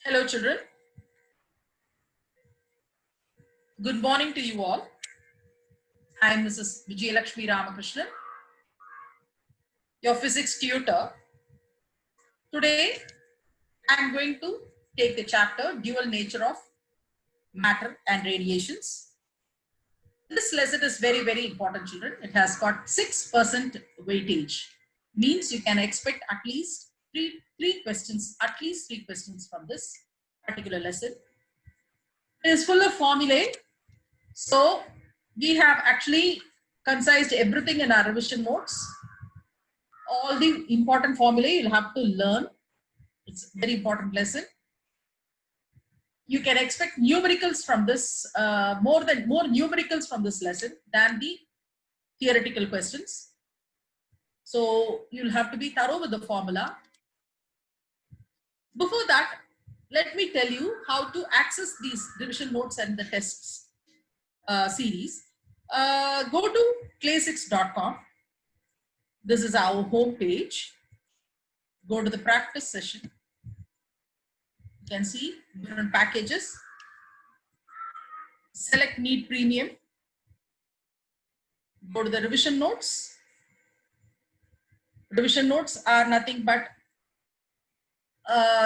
Hello children, good morning to you all. I am Mrs. Vijayalakshmi Ramakrishnan, your physics tutor. Today I am going to take the chapter Dual Nature of Matter and Radiations. This lesson is very important children. It has got 6% weightage. Means you can expect at least three questions from this particular lesson. It is full of formulae. So we have actually concised everything in our revision notes. All the important formulae you'll have to learn. It's a very important lesson. You can expect numericals from this, more numericals from this lesson than the theoretical questions. So you'll have to be thorough with the formula. Before that, let me tell you how to access these revision notes and the tests series. Go to clay6.com. This is our home page. Go to the practice session. You can see different packages. Select Need Premium. Go to the revision notes. Revision notes are nothing but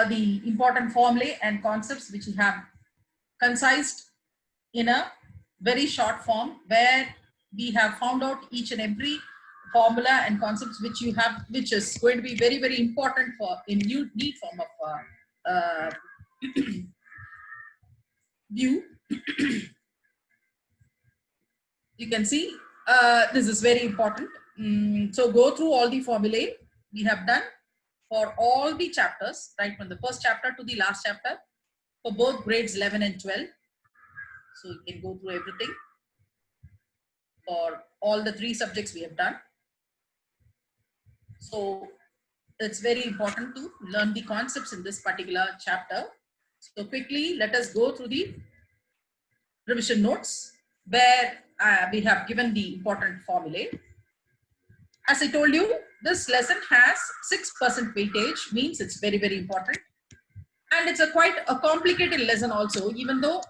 the important formulae and concepts which we have concised in a very short form, where we have found out each and every formula and concepts which you have, which is going to be very important for in need form of view. You can see this is very important. So go through all the formulae we have done for all the chapters, right from the first chapter to the last chapter, for both grades 11 and 12. So you can go through everything for all the 3 subjects we have done. So it's very important to learn the concepts in this particular chapter. So quickly, let us go through the revision notes, where we have given the important formulae. As I told you, this lesson has 6% weightage, means it's very important. And it's quite a complicated lesson also, even though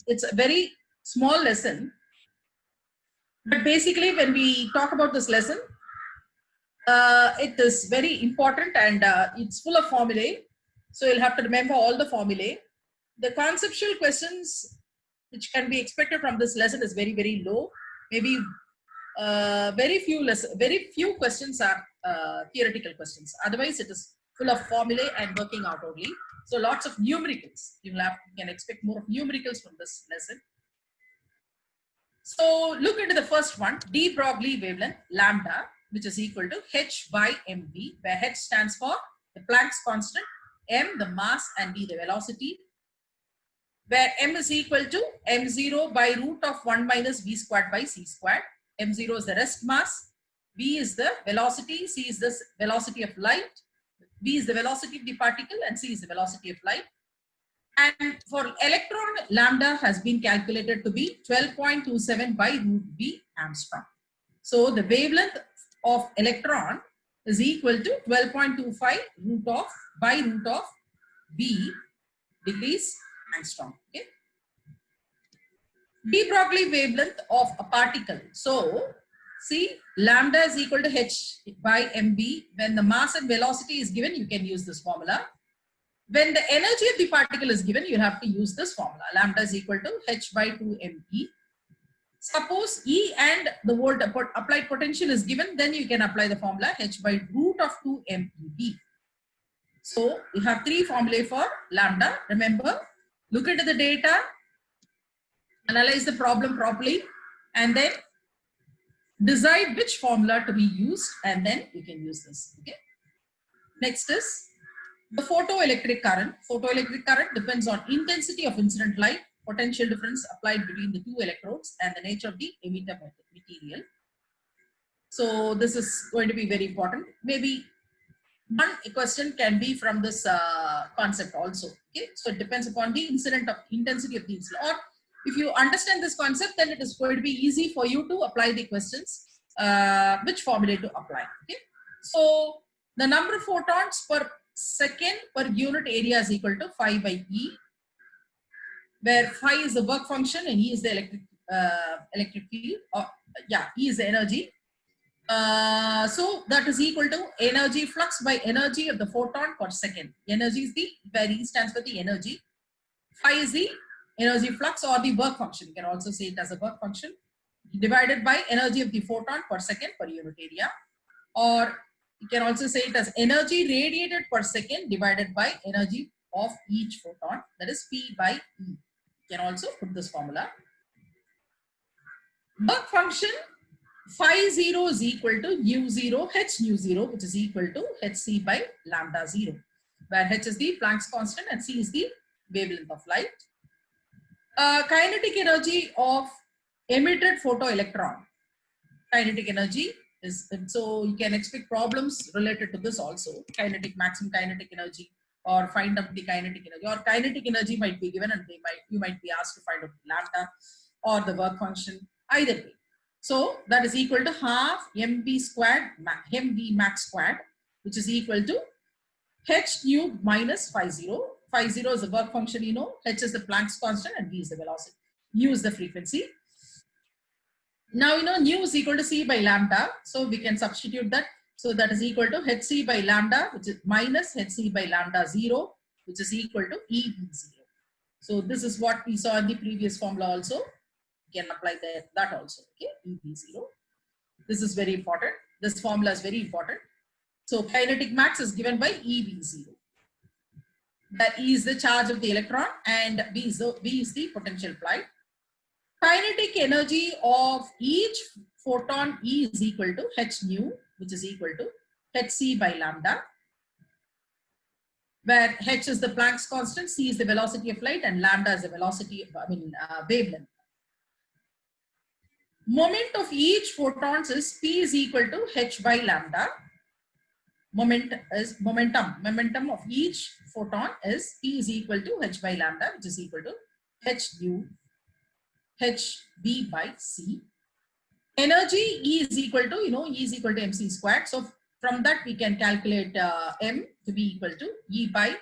it's a very small lesson. But basically, when we talk about this lesson, it is very important, and it's full of formulae. So you'll have to remember all the formulae. The conceptual questions which can be expected from this lesson is very low. Maybe very few questions are theoretical questions. Otherwise, it is full of formulae and working out only. So lots of numericals. You can expect more of numericals from this lesson. So look into the first one, de Broglie wavelength lambda, which is equal to h by mv, where h stands for the Planck's constant, m the mass, and v the velocity, where m is equal to m0 by root of 1 minus v squared by c squared. M0 is the rest mass, v is the velocity, c is the velocity of light, v is the velocity of the particle, and c is the velocity of light. And for electron, lambda has been calculated to be 12.27 by root v Armstrong. So the wavelength of electron is equal to 12.25 by root of v degrees Armstrong. Okay. De Broglie wavelength of a particle. So see, lambda is equal to h by mv. When the mass and velocity is given, you can use this formula. When the energy of the particle is given, you have to use this formula. Lambda is equal to h by 2 mE. Suppose E and the volt applied potential is given, then you can apply the formula h by root of 2 MeV. So you have 3 formulae for lambda. Remember, look into the data, analyze the problem properly, and then decide which formula to be used, and then you can use this. Okay. Next is the photoelectric current. Photoelectric current depends on intensity of incident light, potential difference applied between the 2 electrodes, and the nature of the emitter material. So this is going to be very important. Maybe one question can be from this concept also. Okay, so it depends upon the intensity of the incident. Or if you understand this concept, then it is going to be easy for you to apply the questions, which formula to apply. Okay, so the number of photons per second per unit area is equal to phi by E, where phi is the work function and E is the electric field, or yeah, E is the energy. So that is equal to energy flux by energy of the photon per second. Energy is the, where E stands for the energy. Phi is the energy flux or the work function. You can also say it as a work function divided by energy of the photon per second per unit area. Or you can also say it as energy radiated per second divided by energy of each photon, that is P by E. You can also put this formula. Work function phi 0 is equal to nu 0 h nu 0, which is equal to hc by lambda 0, where h is the Planck's constant and c is the wavelength of light. Kinetic energy of emitted photoelectron. Kinetic energy is, so you can expect problems related to this also. Kinetic, maximum kinetic energy, or find out the kinetic energy, or kinetic energy might be given and you might be asked to find out lambda or the work function, either way. So that is equal to half mv squared, mv max squared, which is equal to h nu minus phi 0. Phi 0 is the work function, you know, h is the Planck's constant and v is the velocity, nu is the frequency. Now, you know, nu is equal to c by lambda, so we can substitute that. So that is equal to hc by lambda, which is minus hc by lambda 0, which is equal to EV0. So this is what we saw in the previous formula also. You can apply that also, okay, EV0. This is very important. This formula is very important. So kinetic max is given by EV0. That E is the charge of the electron and V is the potential applied. Kinetic energy of each photon E is equal to h nu, which is equal to hc by lambda, where h is the Planck's constant, c is the velocity of light, and lambda is the velocity, wavelength. Moment of each photons is P is equal to h by lambda. Momentum of each photon is P is equal to h by lambda, which is equal to h nu hv by c. Energy E is equal to, you know, E is equal to mc squared. So from that we can calculate m to be equal to E by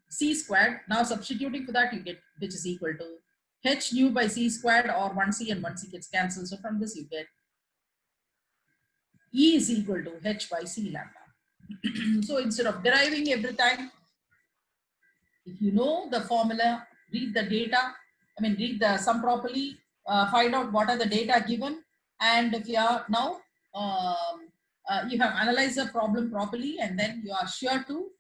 c squared. Now substituting for that you get, which is equal to h nu by c squared, or 1c and 1c gets cancelled. So from this you get E is equal to h by c lambda. So instead of deriving every time, if you know the formula, read the data, read the sum properly, find out what are the data given, and if you are now, you have analyzed the problem properly, and then you are sure to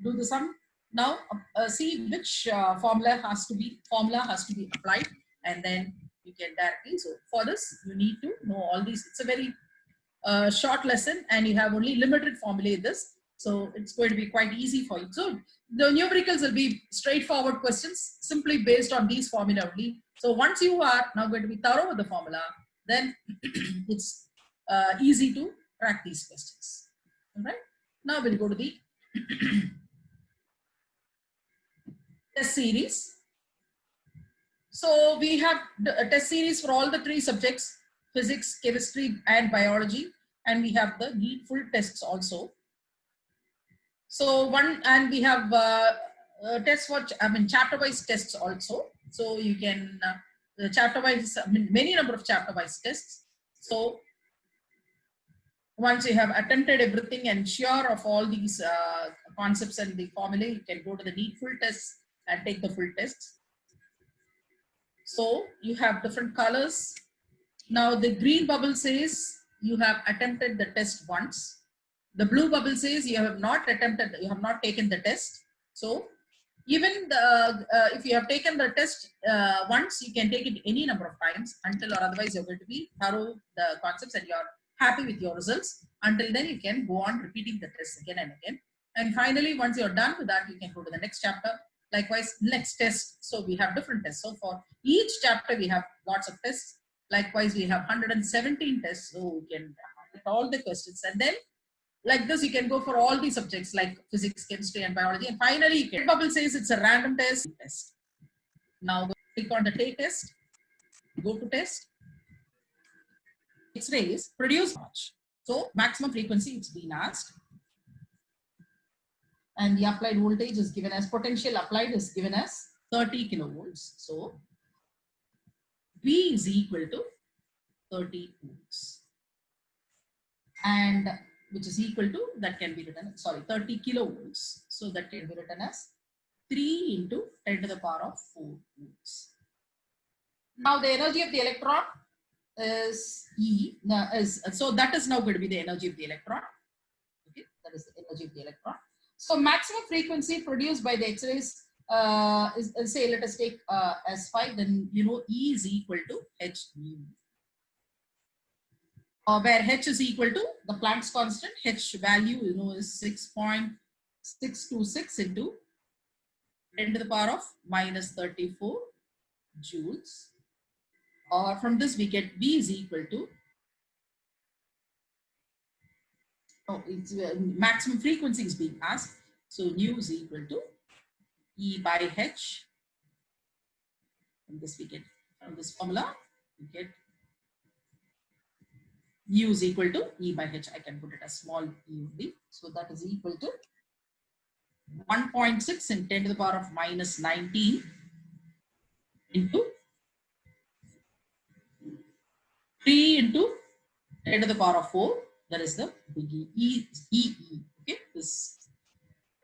do the sum. Now see which formula has to be applied, and then you can directly. So for this, you need to know all these. It's a very short lesson, and you have only limited formulae in this. So it's going to be quite easy for you. So the numericals will be straightforward questions simply based on these formula only. So once you are now going to be thorough with the formula, then it's easy to crack these questions. All right. Now we'll go to the test series. So we have a test series for all the three subjects: physics, chemistry, and biology. And we have the needful tests also. So we have tests for, chapter-wise tests also. So you can, chapter-wise, many number of chapter-wise tests. So once you have attempted everything and sure of all these concepts and the formulae, you can go to the needful tests and take the full tests. So you have different colors. Now the green bubble says you have attempted the test once. The blue bubble says you have not attempted, you have not taken the test. So even if you have taken the test once, you can take it any number of times until or otherwise you're going to be thorough the concepts and you're happy with your results. Until then, you can go on repeating the test again and again. And finally, once you're done with that, you can go to the next chapter. Likewise, next test. So we have different tests. So for each chapter, we have lots of tests. Likewise, we have 117 tests. So we can get all the questions. And then like this, you can go for all the subjects like physics, chemistry, and biology. And finally, red bubble says it's a random test. Now click on the take test. Go to test. X-rays produce much. So maximum frequency it's been asked. and the applied voltage is given as, potential applied is given as 30 kilovolts. So V is equal to 30 volts, and which is equal to, that can be written, sorry, 30 kilovolts. So that can be written as 3 into 10 to the power of 4 volts. Now the energy of the electron is E. So that is now going to be the energy of the electron. Okay, that is the energy of the electron. So maximum frequency produced by the X-rays is, say, let us take as 5, then you know E is equal to h nu. Where h is equal to the Planck's constant, h value you know is 6.626 into 10 to the power of minus 34 joules. Or from this we get V is equal to, it's maximum frequency is being asked, so nu is equal to E by h. From this we get, from this formula we get U is equal to E by h. I can put it as small e only. So that is equal to 1.6 in 10 to the power of minus 19 into 3 into 10 to the power of 4. That is the big E. Okay, this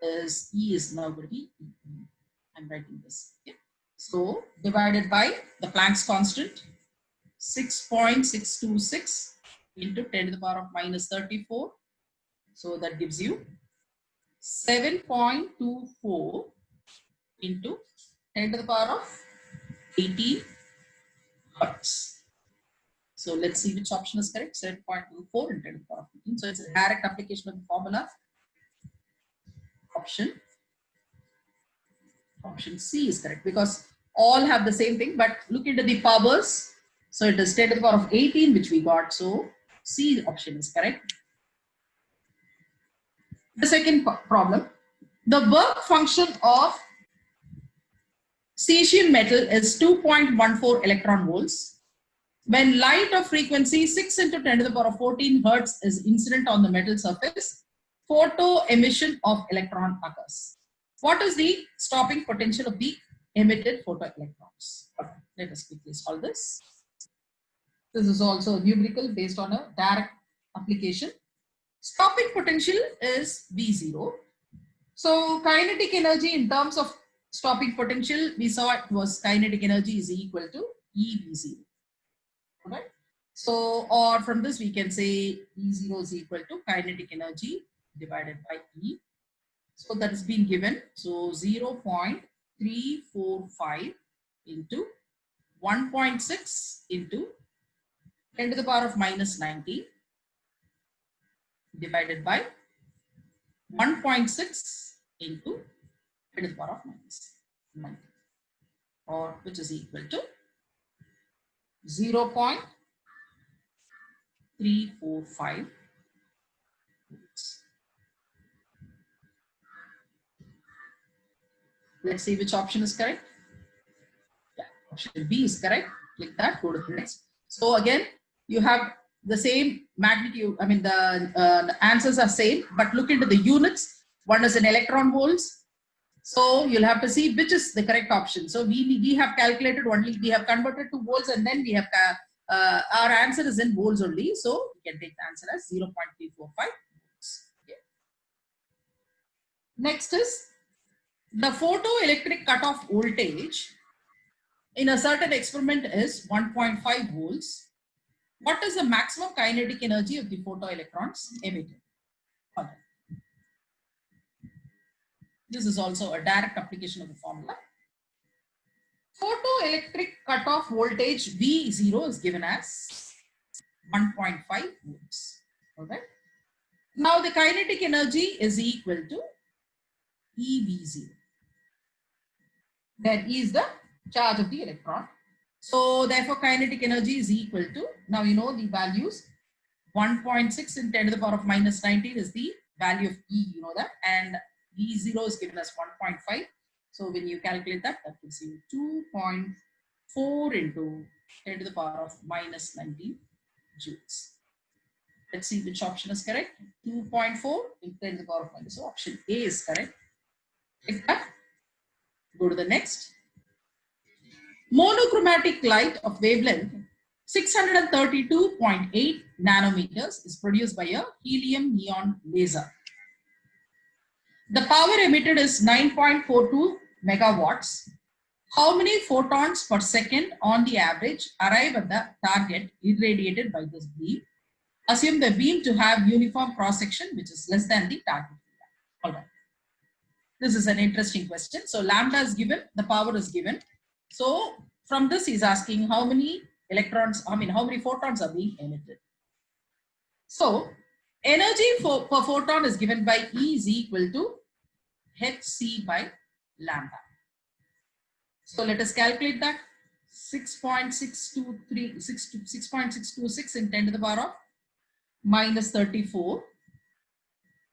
is E is now going to be E. I'm writing this. Okay. So divided by the Planck's constant, 6.626 into 10 to the power of minus 34. So that gives you 7.24 into 10 to the power of 18 hertz. So let's see which option is correct. 7.24 into 10 to the power of 18. So it's a direct application of the formula. Option C is correct because all have the same thing, but look into the powers. So it is 10 to the power of 18, which we got. So C option is correct. The second problem, the work function of cesium metal is 2.14 electron volts. When light of frequency 6 into 10 to the power of 14 hertz is incident on the metal surface, photo emission of electron occurs. What is the stopping potential of the emitted photoelectrons? Okay, let us quickly solve this. This is also a numerical based on a direct application. Stopping potential is V0. So kinetic energy in terms of stopping potential, we saw it was kinetic energy is equal to EV0. Right? So, or from this we can say E0 is equal to kinetic energy divided by E. So that has been given. So 0.345 into 1.6 into 10 to the power of minus 90 divided by 1.6 into 10 to the power of minus 90, or which is equal to 0.345 volts. Let's see which option is correct. Yeah, option B is correct. Click that, go to the next. So again, you have the same magnitude. I mean, the answers are same, but look into the units. One is in electron volts. So you'll have to see which is the correct option. So we have calculated only, we have converted to volts, and then we have our answer is in volts only. So we can take the answer as 0.345 volts. Okay. Next is the photoelectric cutoff voltage in a certain experiment is 1.5 volts. What is the maximum kinetic energy of the photoelectrons emitted? Okay. This is also a direct application of the formula. Photoelectric cutoff voltage V0 is given as 1.5 volts. Okay. Now the kinetic energy is equal to EV0. That is the charge of the electron. So therefore kinetic energy is equal to, now you know the values, 1.6 in 10 to the power of minus 19 is the value of E, you know that, and V0 is given as 1.5. So when you calculate that, that gives you 2.4 into 10 to the power of minus 19 joules. Let's see which option is correct. 2.4 in 10 to the power of minus. So option A is correct. Like that. Go to the next. Monochromatic light of wavelength 632.8 nanometers is produced by a helium neon laser. The power emitted is 9.42 megawatts. How many photons per second on the average arrive at the target irradiated by this beam? Assume the beam to have uniform cross section which is less than the target. All right. This is an interesting question. So lambda is given, the power is given. So from this he's asking how many electrons, how many photons are being emitted. So energy per photon is given by E is equal to hc by lambda. So let us calculate that. 6.626 in 10 to the power of minus 34.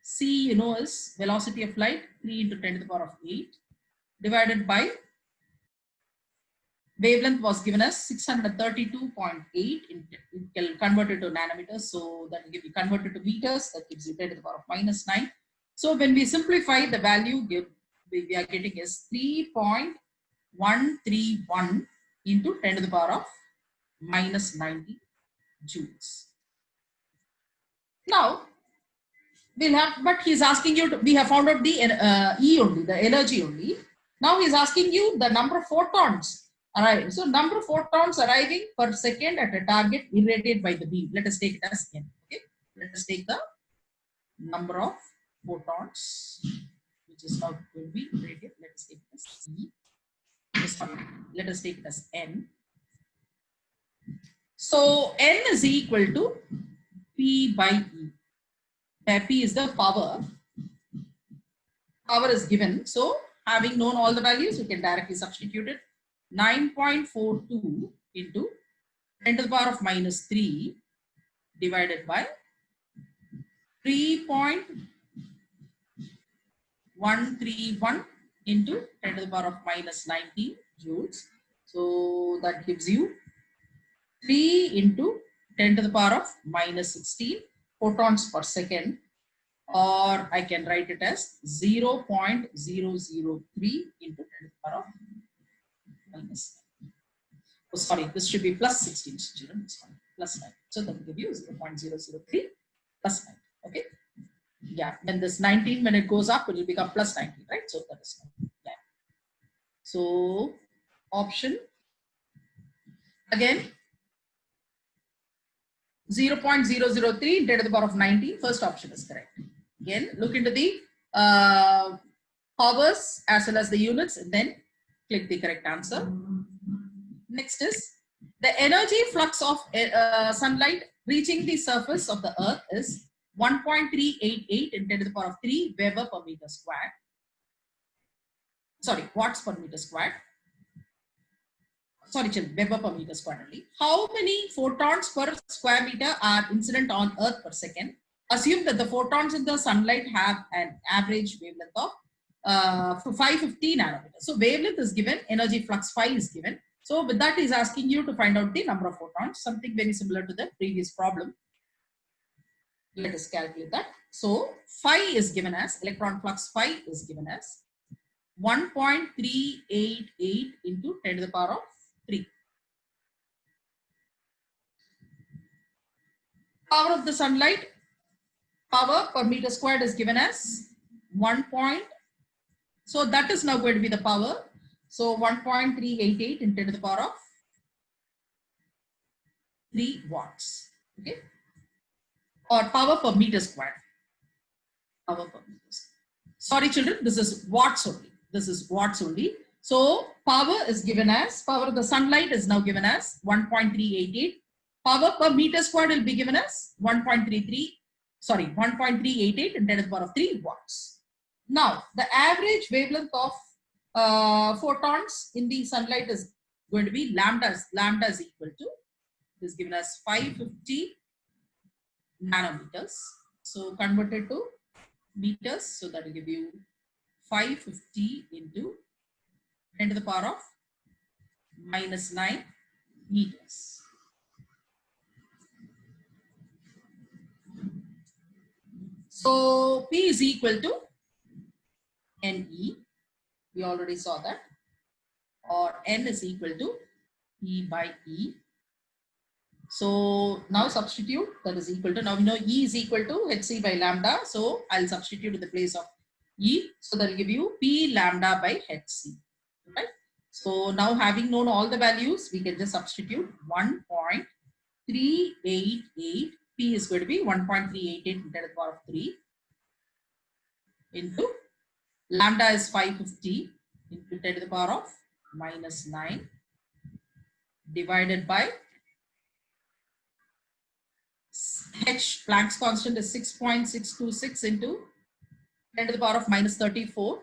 C, you know, is velocity of light, 3 into 10 to the power of 8 divided by wavelength was given as 632.8. Converted to nanometers. So that will give you converted to meters. That gives you 10 to the power of minus 9. So when we simplify, the value we are getting is 3.131 into 10 to the power of minus 90 joules. Now, we'll have, but he's asking you to, we have found out the E only, the energy only. Now he's asking you the number of photons arriving. So number of photons arriving per second at a target irradiated by the beam. Let us take it as N. Okay. Let us take the number of photons, which is now going to be irradiated. Let us take it as E. Let us take it as N. So N is equal to P by E. P is the power. Power is given. So having known all the values, you can directly substitute it. 9.42 into 10 to the power of minus 3 divided by 3.131 into 10 to the power of minus 90 joules. So that gives you 3 into 10 to the power of minus 16 photons per second, or I can write it as 0.003 into 10 to the power of minus 9. Oh, sorry, this should be plus 16 students, plus 9. So that will give you 0.003 plus 9. Okay. Yeah, when this 19, when it goes up, it will become plus 19, right? So that is 9. Yeah. So option again 0.003 10 to the power of 19. First option is correct. Again, look into the powers as well as the units and then click the correct answer. Next is the energy flux of sunlight reaching the surface of the earth is 1.388 in 10 to the power of 3 Weber per meter squared. Sorry, watts per meter squared. Sorry, Weber per meter squared only. How many photons per square meter are incident on earth per second? Assume that the photons in the sunlight have an average wavelength of 550 nanometers. So wavelength is given, energy flux phi is given. So with that, he's asking you to find out the number of photons, something very similar to the previous problem. Let us calculate that. So phi is given as, electron flux phi is given as 1.388 into 10 to the power of 3. Power of the sunlight, power per meter squared is given as 1. So that is now going to be the power. So 1.388 in 10 to the power of 3 watts. Okay. Or power per meter squared. Power per meter squared. Sorry, children, this is watts only. This is watts only. So power is given as, power of the sunlight is now given as 1.388. Power per meter squared will be given as 1.388 in 10 to the power of 3 watts. Now, the average wavelength of photons in the sunlight is going to be lambda is equal to, is given as 550 nanometers. So converted to meters, so that will give you 550 into 10 to the power of minus 9 meters. So P is equal to NE. We already saw that. Or N is equal to E by E. So now substitute, that is equal to, now we know E is equal to Hc by lambda. So I'll substitute in the place of E. So that will give you P lambda by Hc. Right? So now having known all the values, we can just substitute 1.388. P is going to be 1.388 10 to the power of 3 into lambda is 550 into 10 to the power of minus 9 divided by H, Planck's constant is 6.626 into 10 to the power of minus 34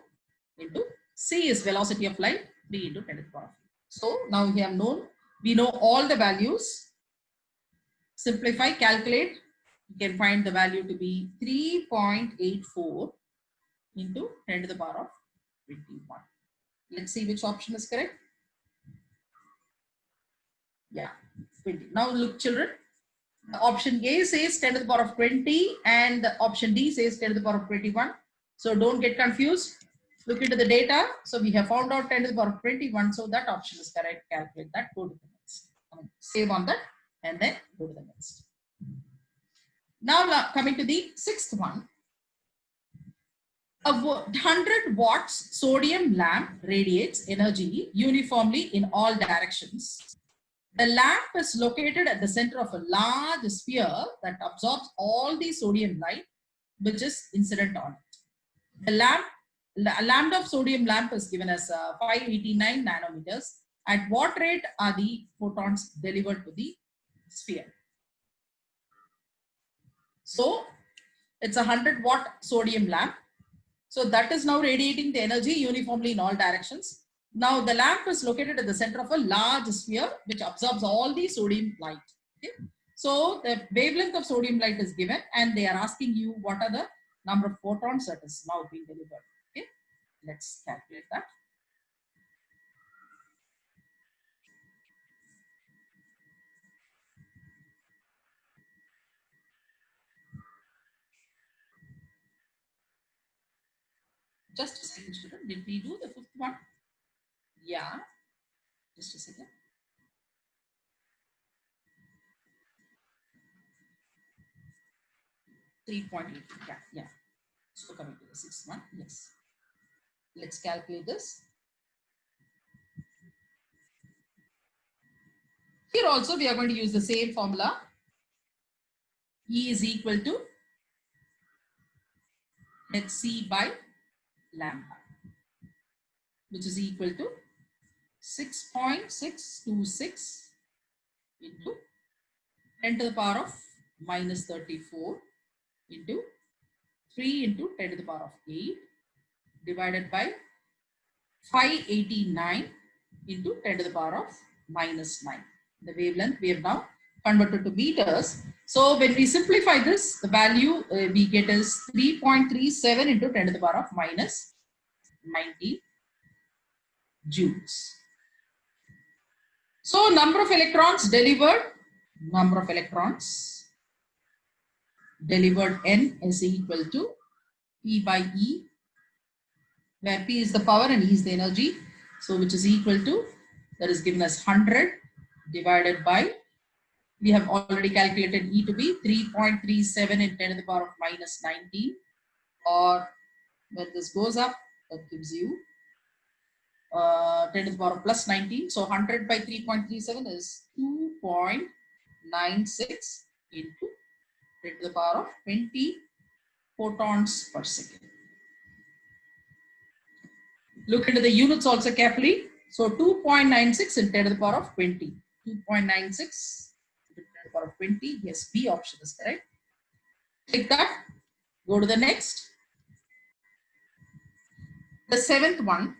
into C is velocity of light 3 into 10 to the power of. So now we have known, we know all the values. Simplify, calculate, you can find the value to be 3.84 into 10 to the power of 21. Let's see which option is correct. Yeah, 20. Now look children, option A says 10 to the power of 20 and option D says 10 to the power of 21. So don't get confused. Look into the data. So we have found out 10 to the power of 21. So that option is correct. Calculate that. Go to the next. Save on that and then go to the next. Now coming to the sixth one. A 100 watts sodium lamp radiates energy uniformly in all directions. The lamp is located at the center of a large sphere that absorbs all the sodium light which is incident on it. The lambda of sodium lamp is given as 589 nanometers. At what rate are the photons delivered to the sphere? So it's a 100 watt sodium lamp. So that is now radiating the energy uniformly in all directions. Now the lamp is located at the center of a large sphere which absorbs all the sodium light. Okay? So the wavelength of sodium light is given and they are asking you what are the number of photons that is now being delivered. Okay? Let's calculate that. Just a second, student. Did we do the fifth one? Yeah. Just a second. .8. Yeah. So coming to the sixth one. Yes. Let's calculate this. Here also we are going to use the same formula. E is equal to Hc by lambda, which is equal to 6.626 into 10 to the power of minus 34 into 3 into 10 to the power of 8 divided by 589 into 10 to the power of minus 9. The wavelength we have now converted to meters. So when we simplify this, the value we get is 3.37 into 10 to the power of minus 90 joules. So number of electrons delivered N is equal to P by E, where P is the power and E is the energy. So which is equal to, that is given as 100 divided by, we have already calculated E to be 3.37 in 10 to the power of minus 19, or when this goes up, that gives you 10 to the power of plus 19. So 100 by 3.37 is 2.96 into 10 to the power of 20 photons per second. Look into the units also carefully. So 2.96 in 10 to the power of 20. 2.96 to the power of 20. Yes, B option is correct. Click that. Go to the next. The seventh one.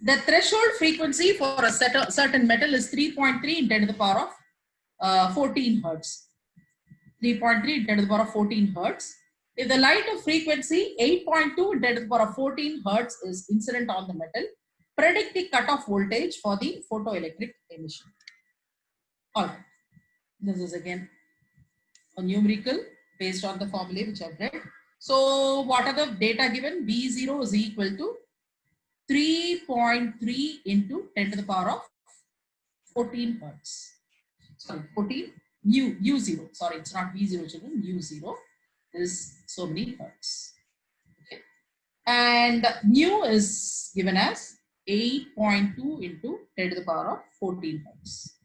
The threshold frequency for a certain metal is 3.3 in 10 to the power of 14 hertz. 3.3 in 10 to the power of 14 hertz. If the light of frequency 8.2 in 10 to the power of 14 hertz is incident on the metal, predict the cutoff voltage for the photoelectric emission. All right. This is again a numerical based on the formula which I've read. So what are the data given? V0 is equal to 3.3 into 10 to the power of 14 hertz. Sorry, 14 U0. Sorry, it's not V0 children. U0 is so many hertz. Okay. And nu is given as 8.2 into 10 to the power of 14 hertz.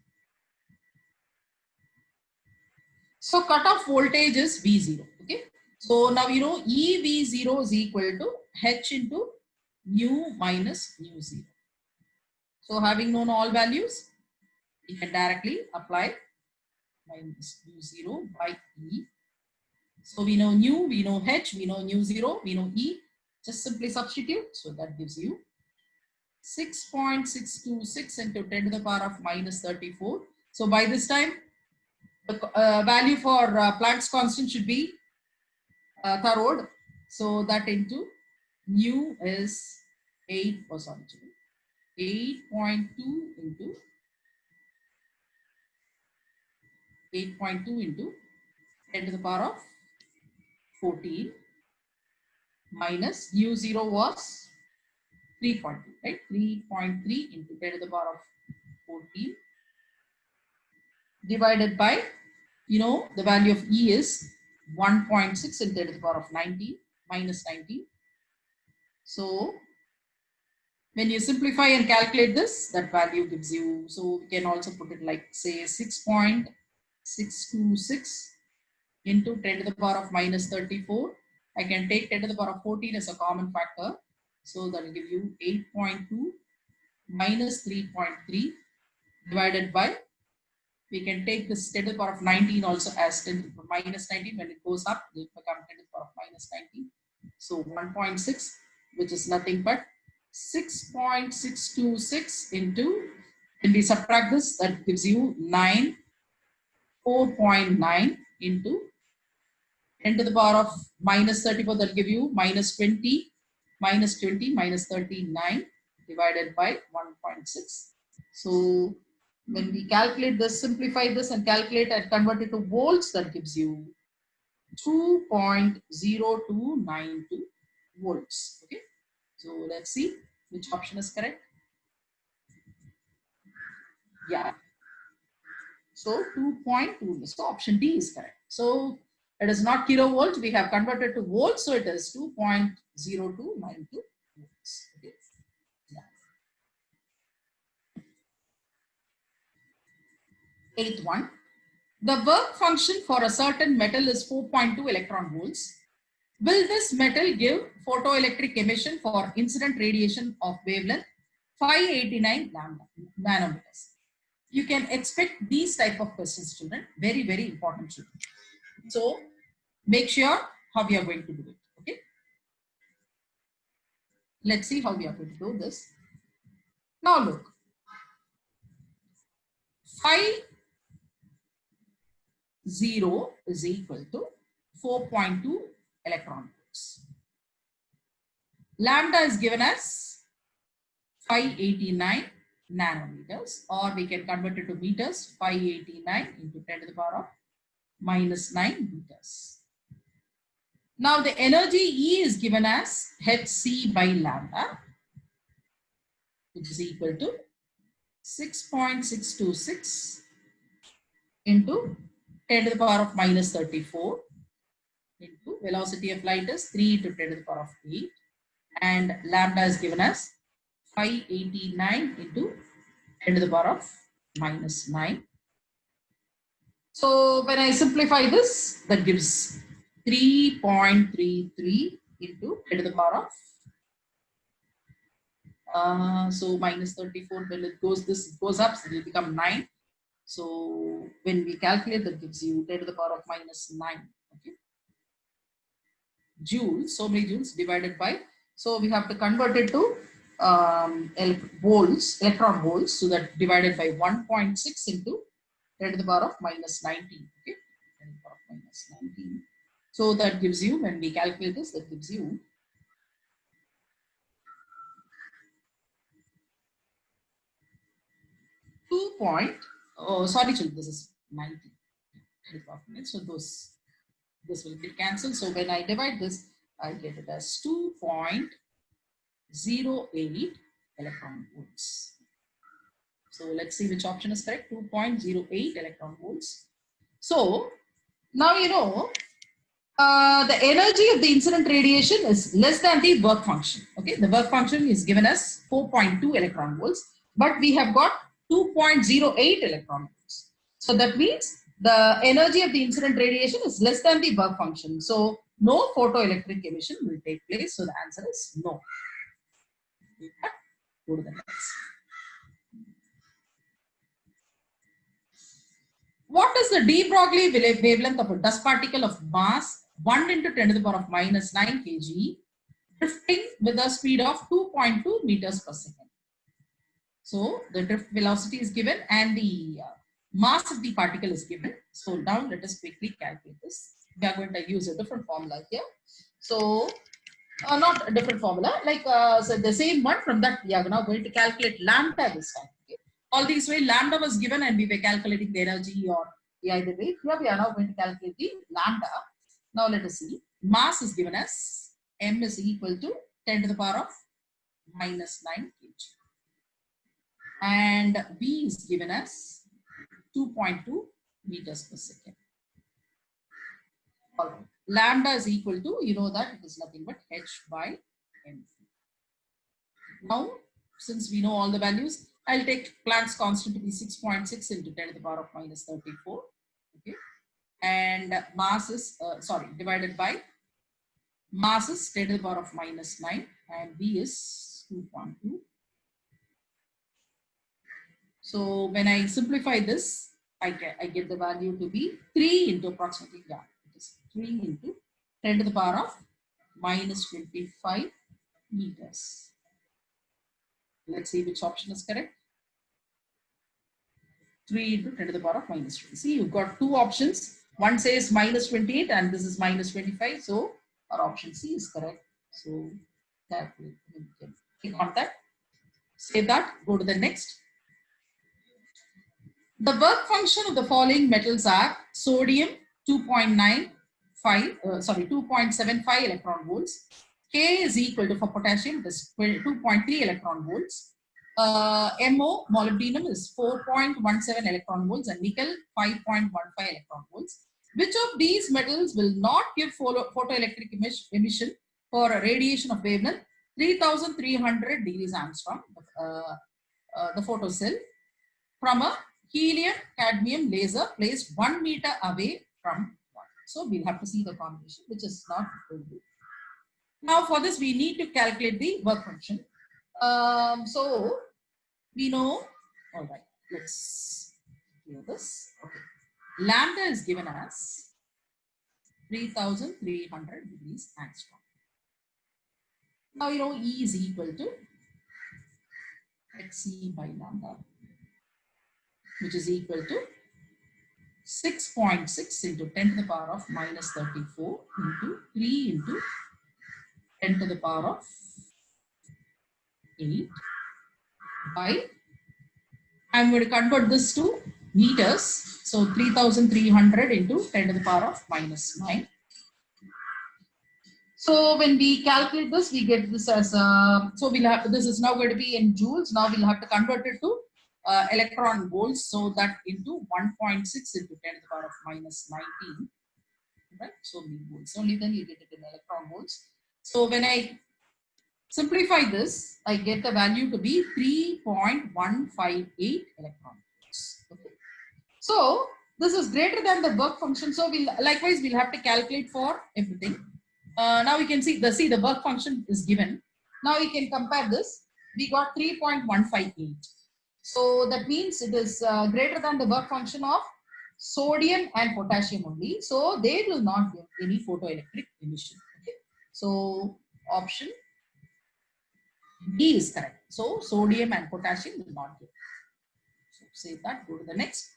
So cutoff voltage is V0. Okay. So now you know EV0 is equal to H into nu minus nu0. So having known all values, you can directly apply minus nu0 by E. So we know nu, we know H, we know nu0, we know E. Just simply substitute. So that gives you 6.626 into 10 to the power of minus 34. So by this time, the value for Planck's constant should be thoroughly. So that into nu is 8.2 into 8.2 into 10 to the power of 14 minus u0 was 3.2, right? 3.3 into 10 to the power of 14 divided by, you know, the value of E is 1.6 into 10 to the power of 19 minus 19. So when you simplify and calculate this, that value gives you, so we can also put it like say 6.626 into 10 to the power of minus 34. I can take 10 to the power of 14 as a common factor. So that will give you 8.2 minus 3.3 divided by, we can take this 10 to the power of 19 also as 10 to the power minus 19. When it goes up, it will become 10 to the power of minus 19. So 1.6, which is nothing but 6.626 into, when we subtract this, that gives you 4.9 into 10 to the power of minus 34, that will give you minus 20 minus 39 divided by 1.6. So when we calculate this, simplify this and calculate and convert it to volts, that gives you 2.0292 volts. Okay. So let's see which option is correct. Yeah. So 2.2. So option D is correct. So it is not kilovolt. We have converted to volts. So it is 2.0292 volts. Okay. Yeah. Eighth one. The work function for a certain metal is 4.2 electron volts. Will this metal give photoelectric emission for incident radiation of wavelength 589 nanometers? You can expect these type of questions, children. Very, very important, children. So make sure how we are going to do it. Okay. Let's see how we are going to do this. Now look. 5 0 is equal to 4.2 electron volts. Lambda is given as 589 nanometers, or we can convert it to meters. 589 into 10 to the power of minus 9 meters. Now the energy E is given as hc by lambda, which is equal to 6.626 into 10 to the power of minus 34 into velocity of light is 3 to 10 to the power of 8, and lambda is given as 589 into 10 to the power of minus 9. So when I simplify this, that gives 3.33 into 10 to the power of so minus 34. When it goes, this goes up, so it will become 9. So when we calculate, that gives you 10 to the power of minus 9. Okay. Joules, so many joules divided by, so we have to convert it to volts, electron volts. So that divided by 1.6 into 10 to the power of minus 19. Okay. 10 to the power of minus 19. So that gives you, when we calculate this, that gives you 2. Oh, sorry, children, this is 19. So this will get cancelled. So when I divide this, I get it as 2.0 2.08 electron volts. So let's see which option is correct. 2.08 electron volts. So now you know the energy of the incident radiation is less than the work function. Okay, the work function is given as 4.2 electron volts, but we have got 2.08 electron volts. So that means the energy of the incident radiation is less than the work function. So no photoelectric emission will take place. So the answer is no. Go to the next. What is the de Broglie wavelength of a dust particle of mass 1 into 10 to the power of minus 9 kg drifting with a speed of 2.2 meters per second? So the drift velocity is given and the mass of the particle is given. So now let us quickly calculate this. We are going to use a different formula here. So not a different formula, like so the same one. From that we are now going to calculate lambda this time. Okay. All these way lambda was given and we were calculating the energy or the either way. Here we are now going to calculate the lambda. Now let us see. Mass is given as m is equal to 10 to the power of minus 9 kg. And V is given as 2.2 meters per second. All right. Lambda is equal to, you know that it is nothing but h by m. Now, since we know all the values, I'll take Planck's constant to be 6.6 into 10 to the power of minus 34. Okay. And mass is, divided by mass is 10 to the power of minus 9 and V is 2.2. So when I simplify this, I get the value to be 3 into approximately, yeah, it is 3 into 10 to the power of minus 25 meters. Let's see which option is correct. 3 into 10 to the power of minus 20. See, you've got two options. One says minus 28 and this is minus 25. So our option C is correct. So calculate, click on that. Save that, go to the next. The work function of the following metals are sodium 2.75 electron volts. K is equal to, for potassium, it is 2.3 electron volts. MO, molybdenum, is 4.17 electron volts and nickel 5.15 electron volts. Which of these metals will not give photoelectric emission for a radiation of wavelength 3300 degrees Armstrong, the photocell, from a helium cadmium laser placed 1 meter away from one. So we'll have to see the combination, which is not going to do. Now for this we need to calculate the work function. So we know, all right, let's do this. Okay. Lambda is given as 3300 degrees Armstrong. Now you know E is equal to HC by lambda, which is equal to 6.6 into 10 to the power of minus 34 into 3 into 10 to the power of 8 by, I'm going to convert this to meters. So 3300 into 10 to the power of minus 9. So when we calculate this, we get this as, so we'll have, this is now going to be in joules. Now we'll have to convert it to electron volts, so that into 1.6 into 10 to the power of minus 19, right? So volts, only then you get it in electron volts. So when I simplify this, I get the value to be 3.158 electron volts. Okay. So this is greater than the work function. So we'll likewise we'll have to calculate for everything. Now we can see the work function is given. Now we can compare this. We got 3.158. So that means it is greater than the work function of sodium and potassium only. So they will not give any photoelectric emission. Okay. So option D is correct. So sodium and potassium will not give. So save that, go to the next.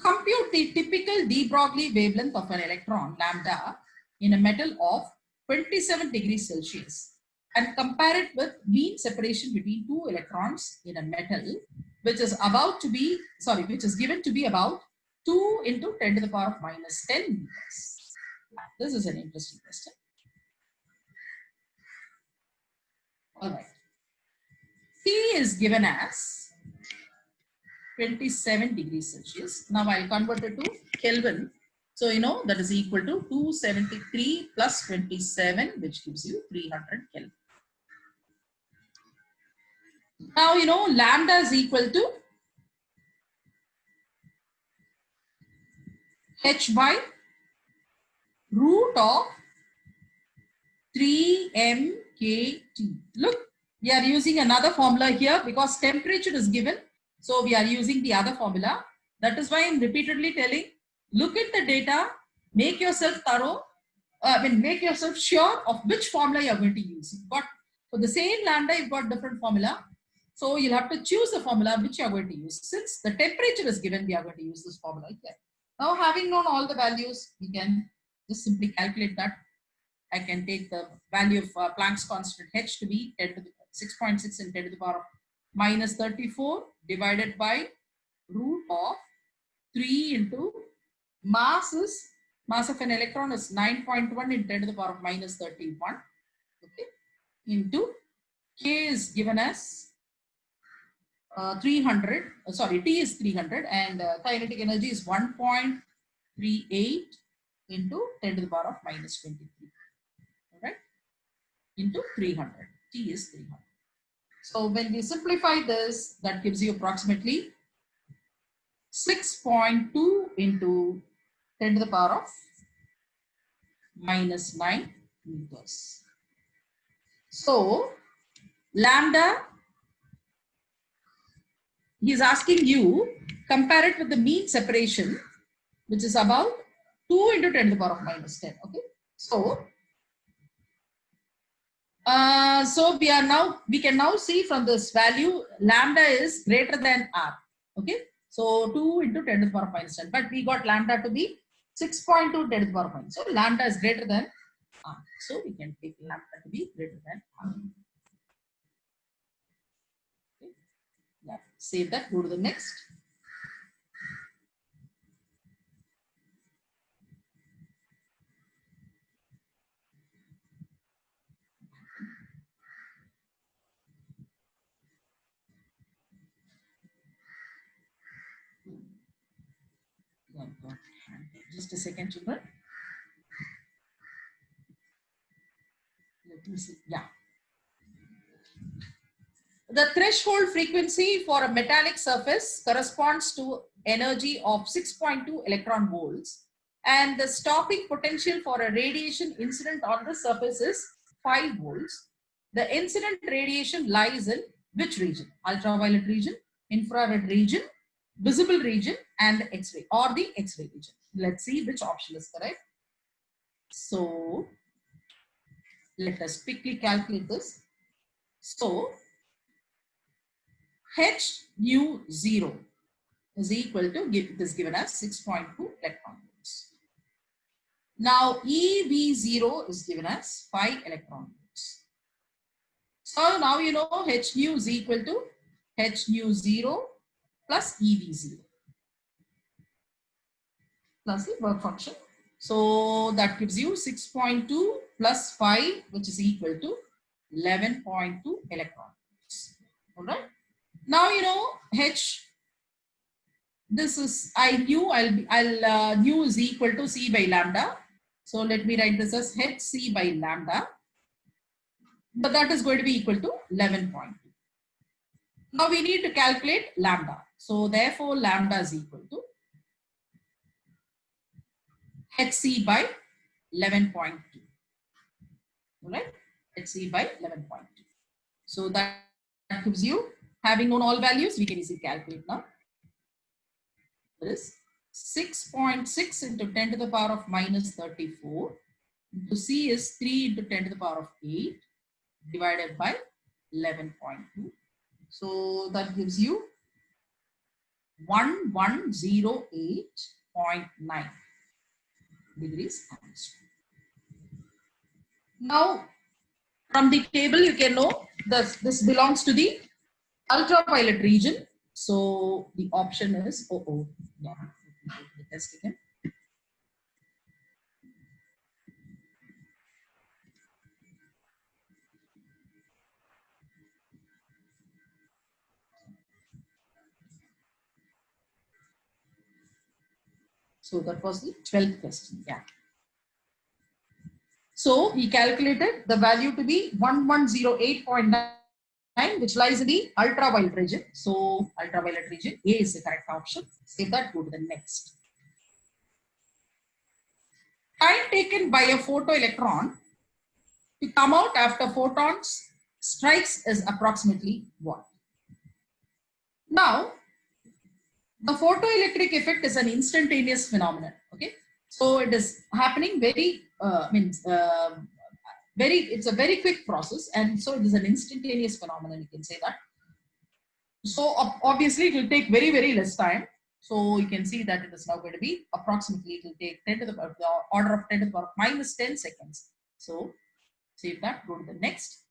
Compute the typical de Broglie wavelength of an electron, lambda, in a metal of 27 degrees Celsius and compare it with mean separation between two electrons in a metal, which is about to be, which is given to be about 2 into 10 to the power of minus 10 meters. This is an interesting question. All right. T is given as 27 degrees Celsius. Now I'll convert it to Kelvin. So, you know, that is equal to 273 plus 27, which gives you 300 Kelvin. Now, you know, lambda is equal to H by root of 3mkt. Look, we are using another formula here because temperature is given. So we are using the other formula. That is why I'm repeatedly telling, look at the data, make yourself thorough, make yourself sure of which formula you're going to use. You've got, for the same lambda, you've got different formula. So you'll have to choose the formula which you're going to use. Since the temperature is given, we are going to use this formula here. Now, having known all the values, we can just simply calculate that. I can take the value of Planck's constant H to be 6.6 and 10 to the power of minus 34 divided by root of 3 into mass of an electron is 9.1 in 10 to the power of minus 31. Okay, into K is given as 300. Sorry, T is 300 and kinetic energy is 1.38 into 10 to the power of minus 23. All right, into 300. T is 300. So when we simplify this, that gives you approximately 6.2 into 10 to the power of minus 9 meters. So lambda, he is asking you, compare it with the mean separation, which is about 2 into 10 to the power of minus 10. Okay. So we can now see from this value, lambda is greater than R. Okay. So 2 into 10 to the power of minus 10. But we got lambda to be 6.2 10 to the power of minus. So lambda is greater than R. So we can take lambda to be greater than R. Okay. Yeah. Save that. Go to the next. Just a second, children. Let me see. Yeah. The threshold frequency for a metallic surface corresponds to energy of 6.2 electron volts, and the stopping potential for a radiation incident on the surface is 5 volts. The incident radiation lies in which region? Ultraviolet region, infrared region, visible region, and the X-ray or the X-ray region. Let's see which option is correct. So let us quickly calculate this. So H nu 0 is equal to, it is given as 6.2 electron volts. Now EV0 is given as 5 electron volts. So now you know H nu is equal to H nu 0 plus EV0 plus the work function. So that gives you 6.2 plus 5, which is equal to 11.2 electron volts. All right. Now you know H. This is nu is equal to C by lambda. So let me write this as HC by lambda. But that is going to be equal to 11.2. Now we need to calculate lambda. So therefore lambda is equal to HC by 11.2. All right, HC by 11.2. So that gives you, having known all values, we can easily calculate now. That is 6.6 into 10 to the power of minus 34 into C is 3 into 10 to the power of 8 divided by 11.2. So that gives you 1108.9 degrees Celsius. Now from the table you can know this belongs to the ultraviolet region. So the option is yeah. The test again. So that was the 12th question. Yeah. So he calculated the value to be 1108.9, which lies in the ultraviolet region. So ultraviolet region, A is the correct option. Save that, go to the next. Time taken by a photoelectron to come out after photons strikes is approximately what? Now, the photoelectric effect is an instantaneous phenomenon. Okay, so it is happening it's a very quick process, and so it is an instantaneous phenomenon. You can say that. So obviously, it will take very, very less time. So you can see that it is now going to be approximately, it will take 10 to the order of 10 to the power minus 10 seconds. So save that, go to the next.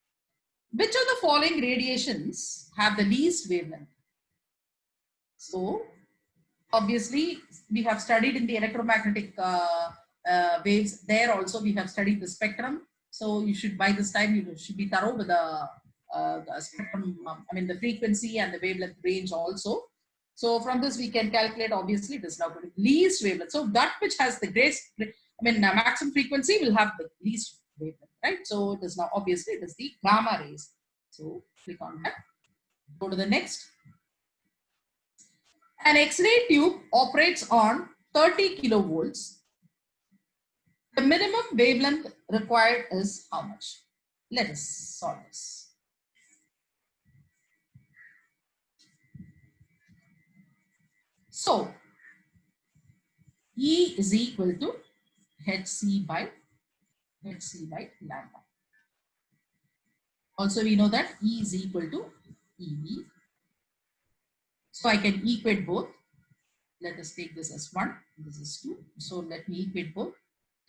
Which of the following radiations have the least wavelength? So obviously, we have studied in the electromagnetic waves. There also we have studied the spectrum. So you should, by this time, you should be thorough with the spectrum, the frequency and the wavelength range also. So from this we can calculate, obviously it is now going to least wavelength. So that which has the greatest, maximum frequency will have the least wavelength, right? So it is now, obviously it is the gamma rays. So click on that, go to the next. An X-ray tube operates on 30 kilovolts. The minimum wavelength required is how much? Let us solve this. So, E is equal to hc by lambda. Also, we know that E is equal to EV. So, I can equate both. Let us take this as 1, this is 2. So, let me equate both.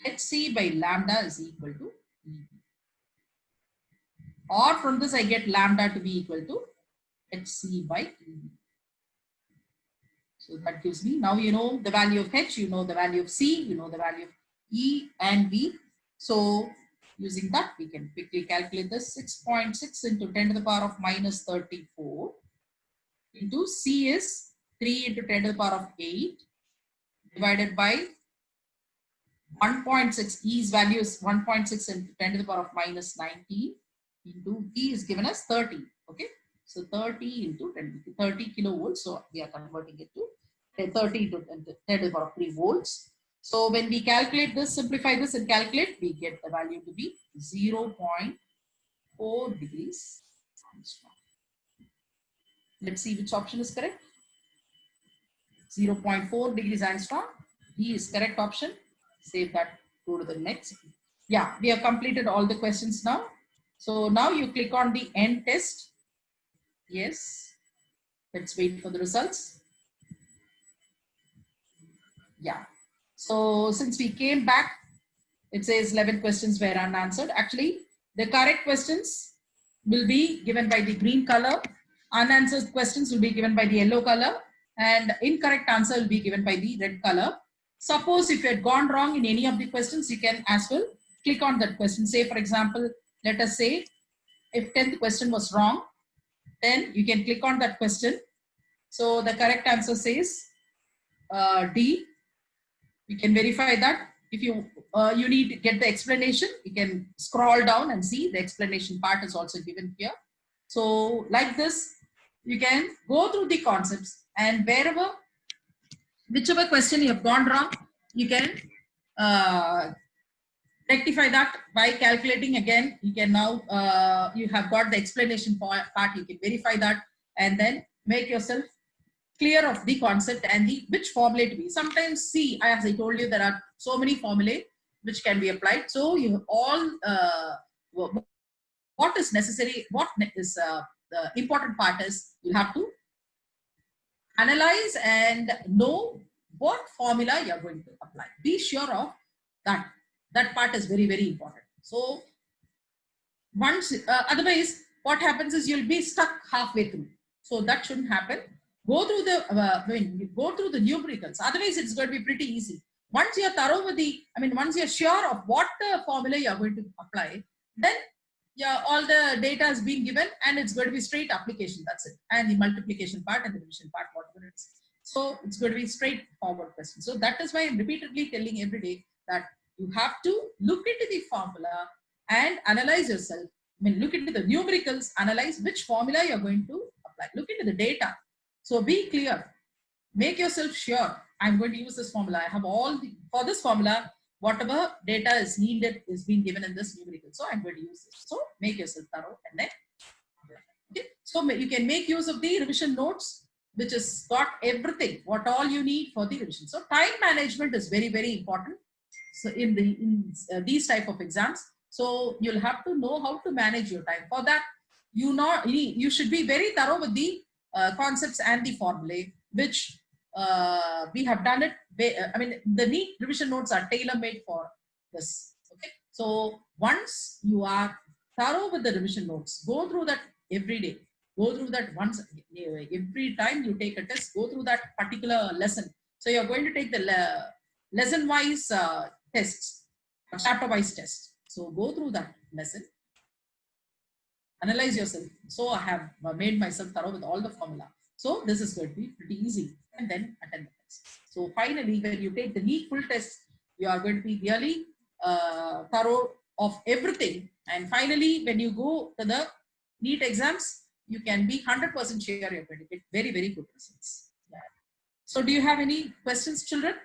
hc by lambda is equal to EV. Or from this, I get lambda to be equal to hc by EV. So that gives me, now you know the value of H, you know the value of C, you know the value of E and V. So using that, we can quickly calculate this. 6.6 into 10 to the power of minus 34 into C is 3 into 10 to the power of 8 divided by 1.6. E's value is 1.6 into 10 to the power of minus 19 into V is given as 30. Okay. So 30 into 30 kilovolts. So we are converting it to 30 into 10 to the power of 3 volts. So when we calculate this, simplify this and calculate, we get the value to be 0.4 degrees Angstrom. Let's see which option is correct. 0.4 degrees Angstrom. D is correct option. Save that, go to the next. Yeah, we have completed all the questions now. So now you click on the end test. Yes. Let's wait for the results. Yeah. So since we came back, it says 11 questions were unanswered. Actually, the correct questions will be given by the green color. Unanswered questions will be given by the yellow color. And incorrect answer will be given by the red color. Suppose if you had gone wrong in any of the questions, you can as well click on that question. Say, for example, let us say if 10th question was wrong, then you can click on that question. So the correct answer says D. You can verify that. If you you need to get the explanation, you can scroll down and see the explanation part is also given here. So like this, you can go through the concepts, and whichever question you have gone wrong, you can rectify that by calculating again. You can now, you have got the explanation part, you can verify that and then make yourself clear of the concept and which formula to be. Sometimes see, as I told you, there are so many formulae which can be applied. So you all, what is necessary, what is the important part is you have to analyze and know what formula you are going to apply. Be sure of that. That part is very, very important. So once, otherwise what happens is you'll be stuck halfway through. So that shouldn't happen. Go through the, go through the numericals. Otherwise it's going to be pretty easy. Once you're thorough with the, once you're sure of what formula you're going to apply, then yeah, all the data is being given and it's going to be straight application. That's it. And the multiplication part and the division part, whatever it is. So it's going to be straightforward question. So that is why I'm repeatedly telling every day that you have to look into the formula and analyze yourself. I mean, look into the numericals, analyze which formula you're going to apply. Look into the data. So be clear. Make yourself sure. I'm going to use this formula. I have all the, for this formula, whatever data is needed is being given in this numerical. So I'm going to use this. So make yourself thorough and then, okay. So you can make use of the revision notes, which has got everything, what all you need for the revision. So time management is very, very important. So in these type of exams, so you'll have to know how to manage your time. For that, you should be very thorough with the concepts and the formulae, which we have done it. I mean, the NEET revision notes are tailor-made for this. Okay, so once you are thorough with the revision notes, go through that every day. Go through that once every time you take a test. Go through that particular lesson. So you're going to take the lesson-wise tests, chapter-wise tests. So go through that lesson. Analyze yourself. So I have made myself thorough with all the formula. So this is going to be pretty easy, and then attend the test. So finally, when you take the NEET full test, you are going to be really thorough of everything. And finally, when you go to the NEET exams, you can be 100% sure you're going to get very, very good results. Yeah. So do you have any questions, children?